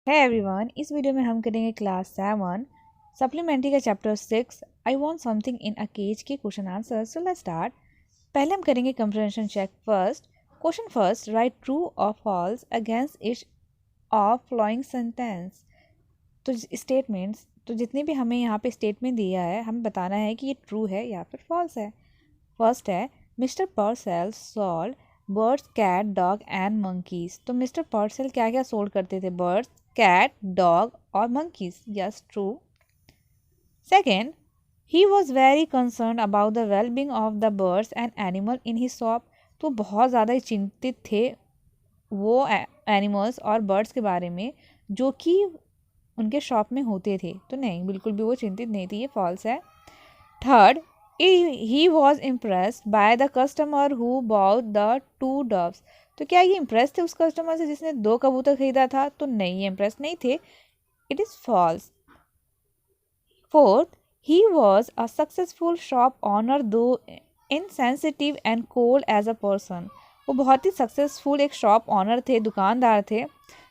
है एवरीवन। इस वीडियो में हम करेंगे क्लास 7 सप्लीमेंट्री का chapter 6 I want something in a cage के question answer. So let's start. पहले हम करेंगे comprehension check first. Question first, write true और false against each of flowing sentence. तो स्टेटमेंट्स, तो जितने भी हमें यहाँ पे स्टेटमेंट दिया है हमें बताना है कि ये ट्रू है या फिर फॉल्स है। फर्स्ट है Mr Purcell sold birds, cat, dog and monkeys. तो मिस्टर पर्सेल क्या क्या सोल्ड करते थे? बर्ड्स, कैट, डॉग और monkeys. Yes, true. Second, he was very concern about the wellbeing of the birds and animal in his shop. तो बहुत ज़्यादा ही चिंतित थे वो एनिमल्स और बर्ड्स के बारे में जो कि उनके शॉप में होते थे। तो नहीं, बिल्कुल भी वो चिंतित नहीं थी, ये फॉल्स है। Third, he was impressed by the customer who bought the two doves. तो क्या ये इम्प्रेस थे उस कस्टमर से जिसने 2 कबूतर खरीदा था? तो नहीं, ये इम्प्रेस नहीं थे। It is false. Fourth, he was a successful shop owner though insensitive and cold as a person. वो बहुत ही सक्सेसफुल एक शॉप ऑनर थे, दुकानदार थे,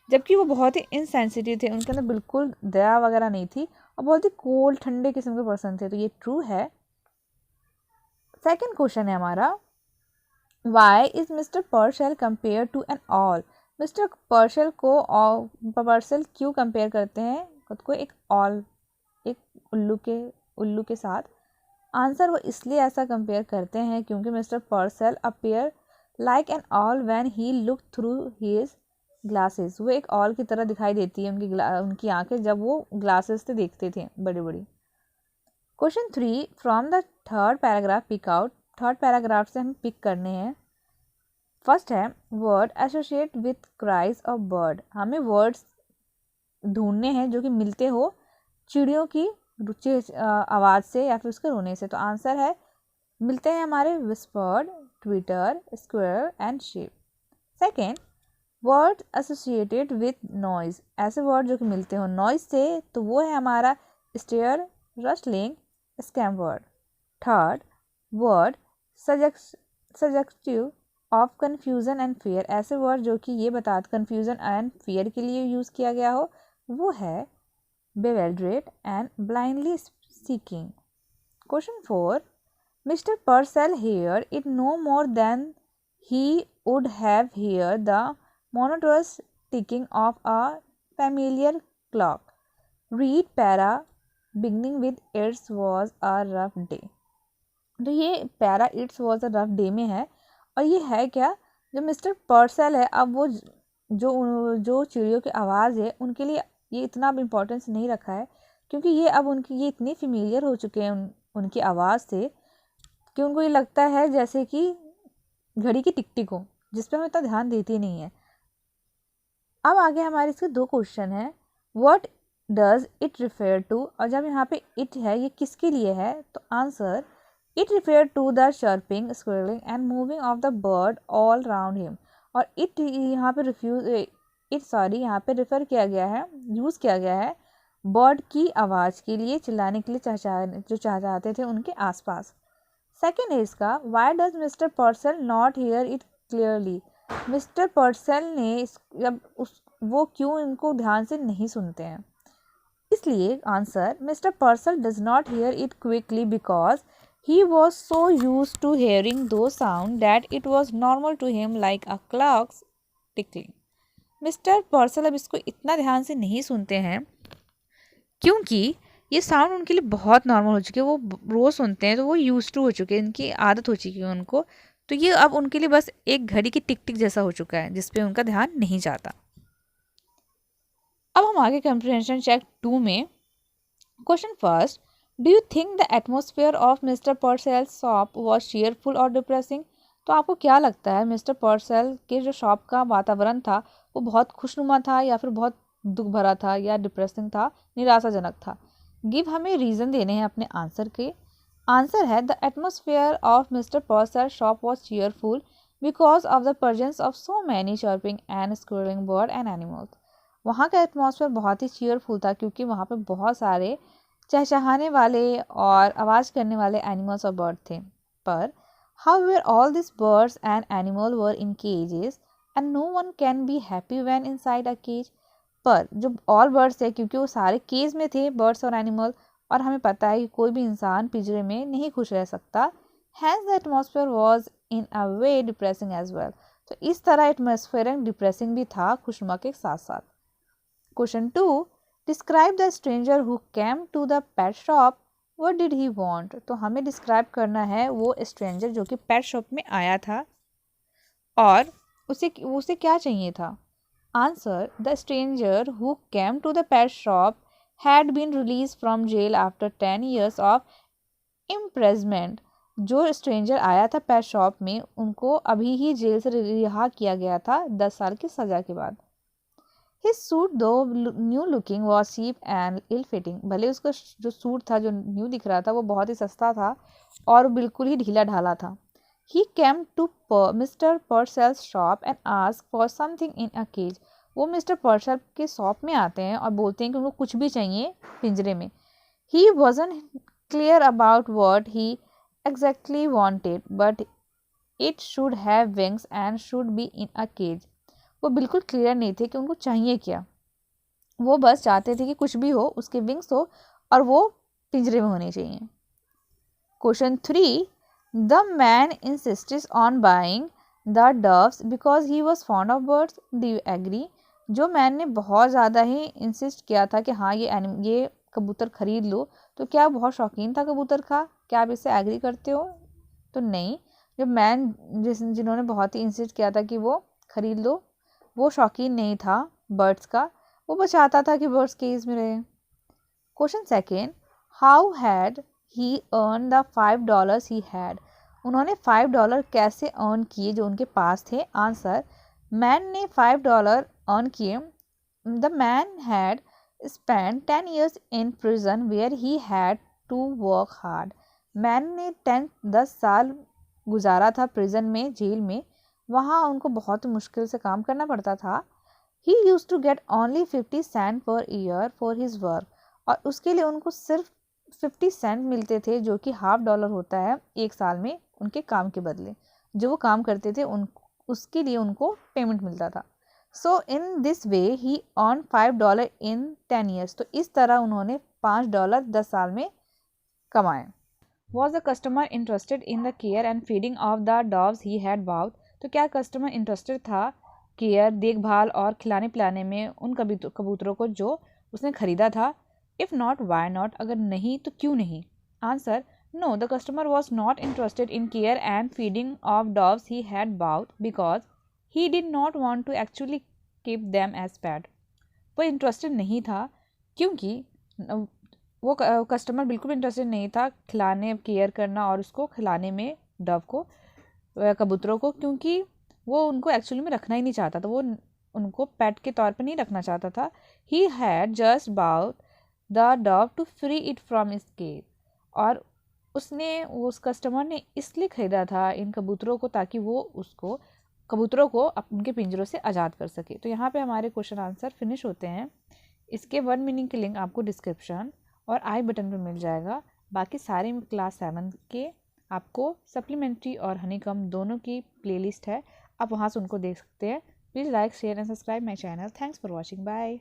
जबकि वो बहुत ही इनसेंसिटिव थे, उनके अंदर बिल्कुल दया वगैरह नहीं थी और बहुत ही कोल्ड ठंडे किस्म के पर्सन थे। तो ये ट्रू है। सेकेंड क्वेश्चन है हमारा, why is Mr Purcell compare to an owl. Mr Purcell को पर्सेल क्यों कंपेयर करते हैं खुद को एक ऑल, एक उल्लू के साथ? आंसर, वो इसलिए ऐसा कंपेयर करते हैं क्योंकि mister Purcell appear like an all when he look through his glasses. वो एक ऑल की तरह दिखाई देती है उनकी आंखें जब वो ग्लासेस से देखते थे बड़ी बड़ी। Question 3, from the third paragraph pick out. Third paragraph से हम पिक करने हैं। फर्स्ट है word associate with cries of bird. हमें वर्ड्स ढूंढने हैं जो कि मिलते हो चिड़ियों की रुचि आवाज़ से या फिर उसके रोने से। तो आंसर है, मिलते हैं हमारे whispered, Twitter, square and shape. Second, word associated with noise. ऐसे वर्ड जो कि मिलते हो नॉइज से, तो वो है हमारा stare, rustling, scam word. Third, word suggestive of confusion and fear. ऐसे वर्ड जो कि ये बता कन्फ्यूजन एंड फियर के लिए यूज़ किया गया हो, वो है bewildered and blindly seeking. Question 4, Mr. Purcell heard it no more than he would have heard the monotonous ticking of a familiar clock. Read para beginning with "It was a rough day." तो ये para "It was a rough day" में है और ये है क्या? जो mister Purcell है, अब वो जो जो चिड़ियों की आवाज़ है उनके लिए ये इतना अब इम्पोर्टेंस नहीं रखा है क्योंकि ये अब उनकी ये इतने फेमिलियर हो चुके हैं उनकी आवाज़ से कि उनको ये लगता है जैसे कि घड़ी की टिक टिक हो, जिस पे हम इतना ध्यान देते नहीं है। अब आगे हमारे इसके 2 क्वेश्चन हैं। What does it refer to, और जब यहाँ पे इट है ये किसके लिए है? तो answer, it refer to the chirping, squirrelling and moving of the bird all round him. और इट यहाँ पे यहाँ पे रेफर किया गया है, यूज़ किया गया है बर्ड की आवाज़ के लिए, चिल्लाने के लिए जो चाहते थे उनके आसपास। सेकेंड है इसका, why does mister पर्सल not here it clearly. Mister पर्सल ने जब वो क्यों इनको ध्यान से नहीं सुनते हैं? इसलिए answer, mister पर्सल does not here it quickly because he was so used to hearing those sounds that it was normal to him like a clock's ticking. Mister पर्सल अब इसको इतना ध्यान से नहीं सुनते हैं क्योंकि ये साउंड उनके लिए बहुत नॉर्मल हो चुके हैं, वो रोज़ सुनते हैं, तो वो यूज टू हो चुके हैं, इनकी आदत हो चुकी है उनको। तो ये अब उनके लिए बस एक घड़ी की टिक टिक जैसा हो चुका है जिस पे उनका ध्यान नहीं जाता। अब हम आगे कंप्रिहेंशन चेक 2 में। Question first, do you think the atmosphere of mister Purcell shop was cheerful और डिप्रेसिंग। तो आपको क्या लगता है मिस्टर पर्सेल के जो शॉप का वातावरण था वो बहुत खुशनुमा था या फिर बहुत दुख भरा था या डिप्रेसिंग था, निराशाजनक था? गिव, हमें रीज़न देने हैं अपने आंसर के। आंसर है, the atmosphere of mister Purcell shop was cheerful because of the presence of so many chirping and squirreling bird and animals. वहाँ का एटमॉस्फेयर बहुत ही cheerful था क्योंकि वहाँ पे बहुत सारे चहचहाने वाले और आवाज़ करने वाले एनिमल्स और बर्ड थे। पर however all these birds and animals were in cages and no one can be happy when inside a cage. पर जो ऑल बर्ड्स है, क्योंकि वो सारे केज में थे बर्ड्स और एनिमल, और हमें पता है कि कोई भी इंसान पिंजरे में नहीं खुश रह सकता, hence the atmosphere was in a way depressing as well. तो इस तरह एटमॉस्फेयर डिप्रेसिंग भी था खुशनुमा के साथ साथ। Question 2, describe the stranger who came to the pet shop, what did he want. तो हमें डिस्क्राइब करना है वो स्ट्रेंजर जो कि पेट शॉप में आया था और उसे क्या चाहिए था। Answer, the stranger who came to the pet shop had been released from jail after 10 years of imprisonment. जो स्ट्रेंजर आया था पेट शॉप में, उनको अभी ही जेल से रिहा किया गया था 10 साल की सज़ा के बाद। His suit though new looking was cheap and ill fitting। भले उसका जो सूट था जो न्यू दिख रहा था वो बहुत ही सस्ता था और बिल्कुल ही ढीला ढाला था। He came to Mr. Purcell's shop and asked for something in a cage। वो मिस्टर पर्सल के शॉप में आते हैं और बोलते हैं कि उनको कुछ भी चाहिए पिंजरे में। He wasn't clear about what he exactly wanted, but it should have wings and should be in a cage। वो बिल्कुल क्लियर नहीं थे कि उनको चाहिए क्या, वो बस चाहते थे कि कुछ भी हो, उसके विंग्स हो और वो पिंजरे में होने चाहिए। Question 3, the man insisted on buying the doves because he was fond of birds, do you agree. जो मैन ने बहुत ज़्यादा ही इंसिस्ट किया था कि हाँ ये कबूतर खरीद लो, तो क्या बहुत शौकीन था कबूतर का, क्या आप इससे एग्री करते हो। तो नहीं, जो मैन जिन्होंने बहुत ही इंसिस्ट किया था कि वो खरीद लो, वो शौकीन नहीं था बर्ड्स का, वो बस चाहता था कि बर्ड्स केज में रहे। Question 2, how had he earn the $5 he had. उन्होंने $5 कैसे अर्न किए जो उनके पास थे। आंसर, मैन ने $5 अर्न किए। The man had spend 10 years in prison where he had to work hard. Man ने 10 साल गुजारा था प्रिजन में, जेल में, वहाँ उनको बहुत मुश्किल से काम करना पड़ता था। He use to get only 50 cents per year for his work. और उसके लिए उनको सिर्फ 50 cents मिलते थे, जो कि $50 होता है एक साल में उनके काम के बदले। जो वो काम करते थे उसके लिए उनको पेमेंट मिलता था। So in this way he earn $5 in 10 years। तो इस तरह उन्होंने $5 10 साल में कमाए। Was the customer interested in the care and feeding of the dogs he had bought. तो क्या कस्टमर इंटरेस्टेड था केयर, देखभाल और खिलाने पिलाने में उन कबूतरों को जो उसने खरीदा था। इफ़ नॉट वाई नॉट, अगर नहीं तो क्यों नहीं। Answer, no, the customer was not interested in care and feeding of dogs he had bought because he did not want to actually keep them as pet. वो interested नहीं था क्योंकि वो कस्टमर बिल्कुल इंटरेस्टेड नहीं था खिलाने, केयर करना और उसको खिलाने में डव को, कबूतरों को, क्योंकि वो उनको एक्चुअली में रखना ही नहीं चाहता था, वो उनको पेट के तौर पर नहीं रखना चाहता था। He had just bought the dove to free it from its cage. और उस कस्टमर ने इसलिए ख़रीदा था इन कबूतरों को ताकि वो उसको कबूतरों को उनके पिंजरों से आज़ाद कर सके। तो यहाँ पे हमारे क्वेश्चन आंसर फिनिश होते हैं। इसके वर्ड मीनिंग की लिंक आपको डिस्क्रिप्शन और आई बटन पर मिल जाएगा। बाकी सारे क्लास 7 के आपको सप्लीमेंट्री और हनीकॉम्ब दोनों की प्लेलिस्ट है, आप वहाँ से उनको देख सकते हैं। Please like, share and subscribe my channel. Thanks for watching, bye.